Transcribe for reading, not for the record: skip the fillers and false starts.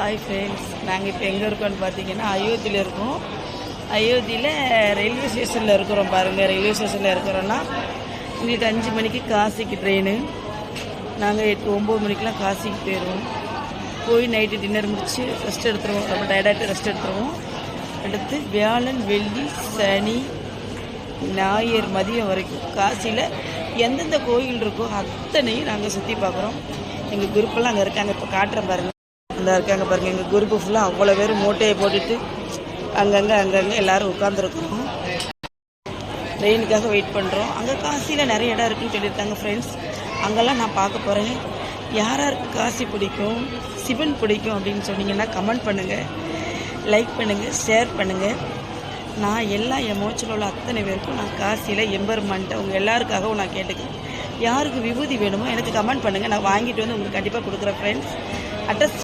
Hi friends, நாங்கள் இப்போ எங்கே இருக்கோம்னு பார்த்தீங்கன்னா அயோத்தியில் இருக்கோம். அயோத்தியில் ரயில்வே ஸ்டேஷனில் இருக்கிறோம். பாருங்கள், ரயில்வே ஸ்டேஷனில் இருக்கிறோன்னா உங்களுக்கு 5 மணிக்கு காசிக்கு ட்ரெயின். நாங்கள் 8-9 மணிக்கெலாம் காசிக்கு போயிடுவோம். போய் நைட்டு டின்னர் முடித்து ரெஸ்ட் எடுத்துருவோம். ரொம்ப டயர்டாகிட்டு ரெஸ்ட் எடுத்துருவோம். அடுத்து வியாழன், வெள்ளி, சனி, ஞாயிறு மதியம் வரைக்கும் காசியில் எந்தெந்த கோயில் இருக்கோ அத்தனையும் நாங்கள் சுற்றி பார்க்குறோம். எங்கள் குரூப்பெல்லாம் அங்கே இருக்காங்க. இப்போ காட்டுறேன் பாருங்கள். அந்த இருக்காங்க பாருங்கள். எங்கள் குரூப்பு ஃபுல்லாக அவ்வளோ பேர் மூட்டையை போட்டுட்டு அங்கங்கே எல்லோரும் உட்காந்துருக்கோம். ட்ரெயினுக்காக வெயிட் பண்ணுறோம். அங்கே காசியில் நிறைய இடம் இருக்குதுன்னு சொல்லியிருக்காங்க ஃப்ரெண்ட்ஸ். அங்கெல்லாம் நான் பார்க்க போகிறேன். யாருக்கு காசி பிடிக்கும், சிவன் பிடிக்கும் அப்படின்னு சொன்னீங்கன்னா கமெண்ட் பண்ணுங்கள், லைக் பண்ணுங்கள், ஷேர் பண்ணுங்கள். நான் எல்லா எமோஷனில் உள்ள அத்தனை பேருக்கும் நான் காசியில் எம்பெருமான்ட்டு அவங்க எல்லாருக்காகவும் நான் கேட்டுக்கிறேன். யாருக்கு விபூதி வேணுமோ எனக்கு கமெண்ட் பண்ணுங்கள். நான் வாங்கிட்டு வந்து உங்களுக்கு கண்டிப்பாக கொடுக்குறேன் ஃப்ரெண்ட்ஸ். அட்ரஸ்